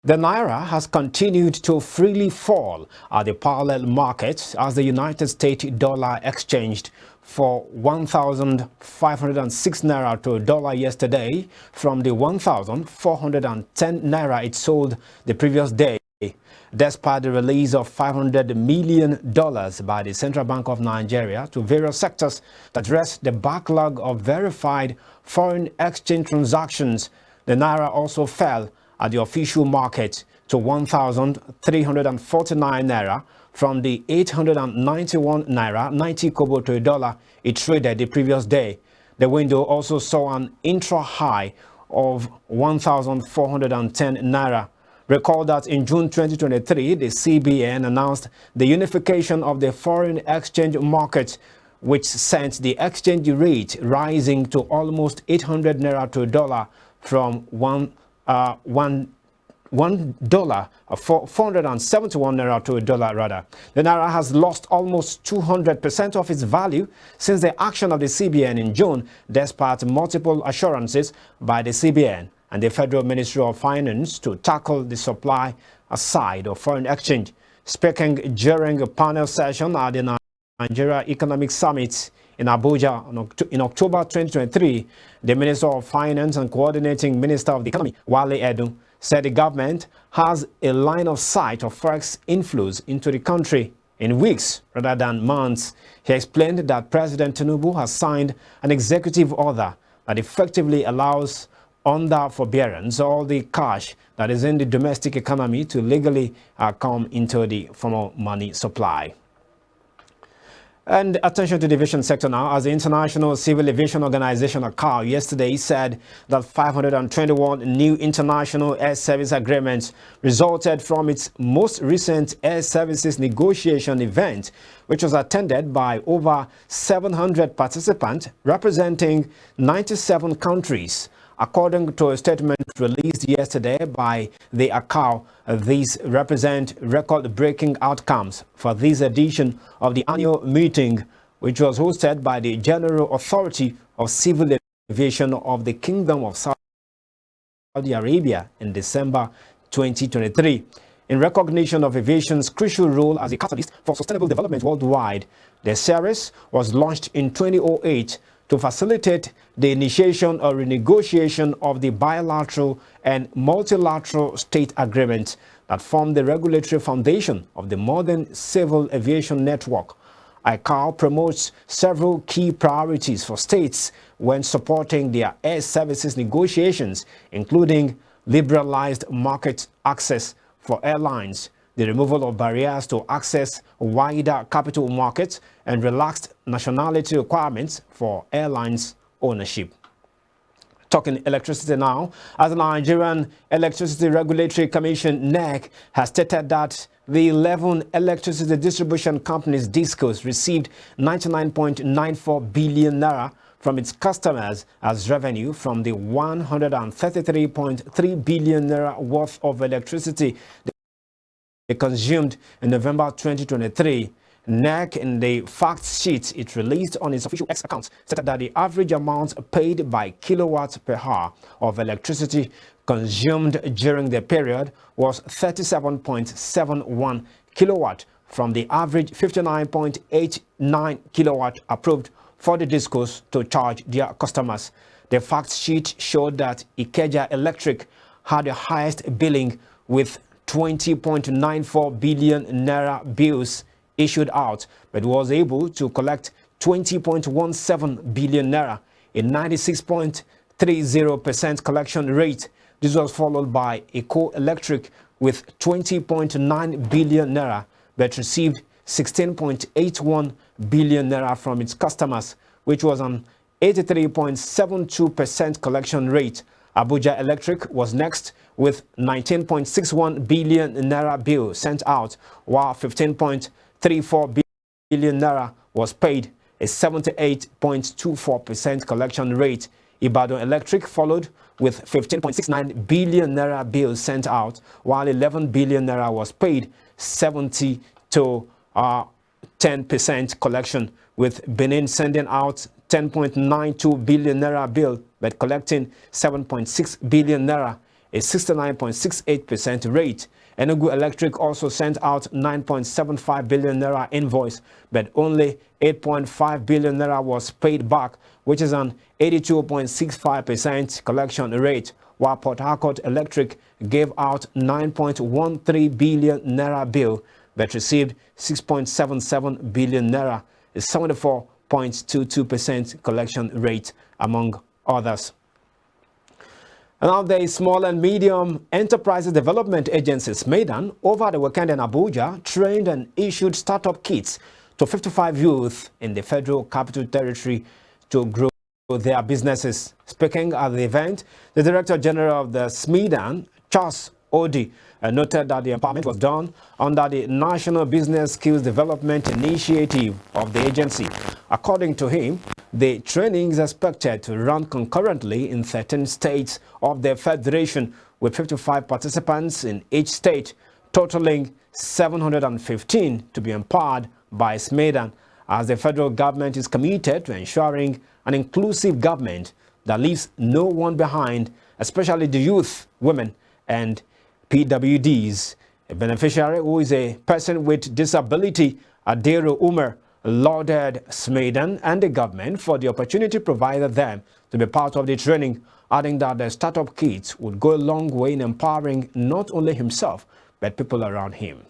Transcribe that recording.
The Naira has continued to freely fall at the parallel markets as the United States dollar exchanged for 1,506 Naira to a dollar yesterday from the 1,410 Naira it sold the previous day, despite the release of $500 million by the Central Bank of Nigeria to various sectors to address the backlog of verified foreign exchange transactions. The Naira also fell at the official market to 1,349 Naira from the 891 Naira 90 kobo to a dollar it traded the previous day. The window also saw an intra-high of 1,410 Naira. Recall that in June 2023, the CBN announced the unification of the foreign exchange market, which sent the exchange rate rising to almost 800 Naira to a dollar from $471 Naira to a dollar rather. The Naira has lost almost 200% of its value since the action of the CBN in June, despite multiple assurances by the CBN and the Federal Ministry of Finance to tackle the supply side of foreign exchange. Speaking during a panel session at the Nigeria Economic Summit in Abuja in October 2023, the Minister of Finance and Coordinating Minister of the Economy, Wale Edun, said the government has a line of sight of Forex inflows into the country in weeks rather than months. He explained that President Tinubu has signed an executive order that effectively allows under forbearance all the cash that is in the domestic economy to legally come into the formal money supply. And attention to the aviation sector now, as the International Civil Aviation Organization (ICAO) yesterday said that 521 new international air service agreements resulted from its most recent air services negotiation event, which was attended by over 700 participants representing 97 countries. According to a statement released yesterday by the ICAO, these represent record-breaking outcomes for this edition of the annual meeting, which was hosted by the General Authority of Civil Aviation of the Kingdom of Saudi Arabia in December 2023. In recognition of aviation's crucial role as a catalyst for sustainable development worldwide, the series was launched in 2008 to facilitate the initiation or renegotiation of the bilateral and multilateral state agreements that form the regulatory foundation of the modern civil aviation network. ICAO promotes several key priorities for states when supporting their air services negotiations, including liberalized market access for airlines, the removal of barriers to access wider capital markets, and relaxed nationality requirements for airlines ownership. Talking electricity now, as the Nigerian Electricity Regulatory Commission (NEC) has stated that the 11 electricity distribution companies DISCOs received 99.94 billion naira from its customers as revenue from the 133.3 billion naira worth of electricity they consumed in November 2023. NEC, in the fact sheet it released on its official X account, stated that the average amount paid by kilowatt per hour of electricity consumed during the period was 37.71 kilowatt from the average 59.89 kilowatt approved for the DISCOs to charge their customers. The fact sheet showed that Ikeja Electric had the highest billing with 20.94 billion naira bills issued out, but was able to collect 20.17 billion naira, a 96.30% collection rate. This was followed by Eco Electric with 20.9 billion naira, but received 16.81 billion naira from its customers, which was an 83.72% collection rate. Abuja Electric was next with 19.61 billion naira bill sent out, while 15.34 billion naira was paid, a 78.24% collection rate. Ibadan Electric followed with 15.69 billion naira bills sent out, while 11 billion naira was paid, 70 to 10% collection, with Benin sending out 10.92 billion naira bill but collecting 7.6 billion naira, a 69.68% rate. Enugu Electric also sent out 9.75 billion naira invoice, but only 8.5 billion naira was paid back, which is an 82.65% collection rate, while Port Harcourt Electric gave out 9.13 billion naira bill, but received 6.77 billion naira, a 74.22% collection rate, among others. And now the Small and Medium Enterprises Development Agency, SMEDAN, over the weekend in Abuja, trained and issued startup kits to 55 youth in the Federal Capital Territory to grow their businesses. Speaking at the event, the Director General of the SMEDAN, Charles Odi, noted that the empowerment was done under the National Business Skills Development Initiative of the agency. According to him, the training is expected to run concurrently in 13 states of the Federation, with 55 participants in each state, totaling 715 to be empowered by SMEDAN, as the federal government is committed to ensuring an inclusive government that leaves no one behind, especially the youth, women, and PWDs. A beneficiary who is a person with disability, Adero Umar, lauded SMEDAN and the government for the opportunity provided them to be part of the training, adding that the startup kits would go a long way in empowering not only himself, but people around him.